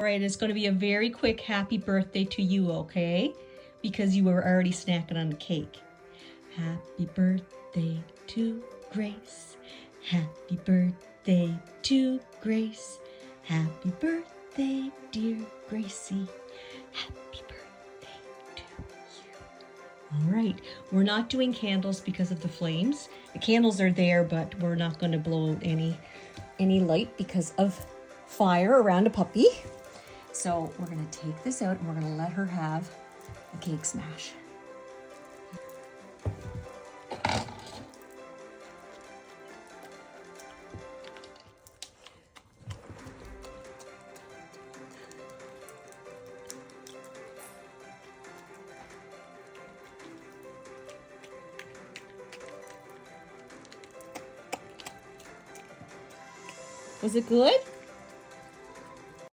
All right, it's going to be a very quick happy birthday to you, okay? Because you were already snacking on the cake. Happy birthday to Grace. Happy birthday to Grace. Happy birthday, dear Gracie. Happy birthday to you. All right, we're not doing candles because of the flames. The candles are there, but we're not going to blow out any light because of fire around a puppy. So we're going to take this out and we're going to let her have a cake smash. Was it good?